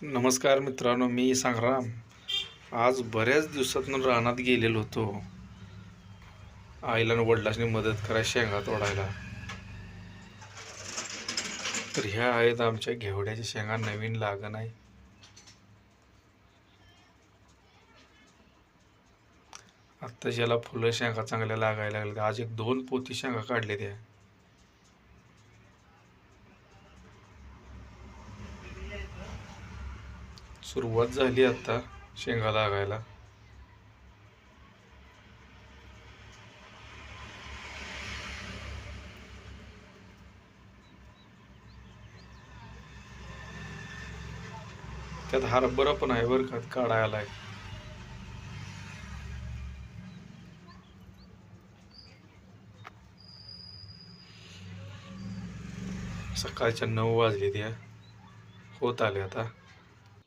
नमस्कार मित्रांनो, मी संग्राम. आज बऱ्याच दिवसातून रानात गेलेलो होतो. आईला आणि वडिलांनी मदत करायला शेंगा तोडायला. तर ह्या आहेत आमच्या घेवड्याच्या शेंगा, नवीन लागण आहे. आत्ता ज्याला फुलं शेंगा चांगल्या लागायला लागल्या. आज एक 2 पोती शेंगा काढले त्या. सुरुवात झाली आता शेंगा लागायला. त्यात हरभरा पण आहे बरं का, काढायला आहे. सकाळच्या 9 वाजले त्या, होत आले आता.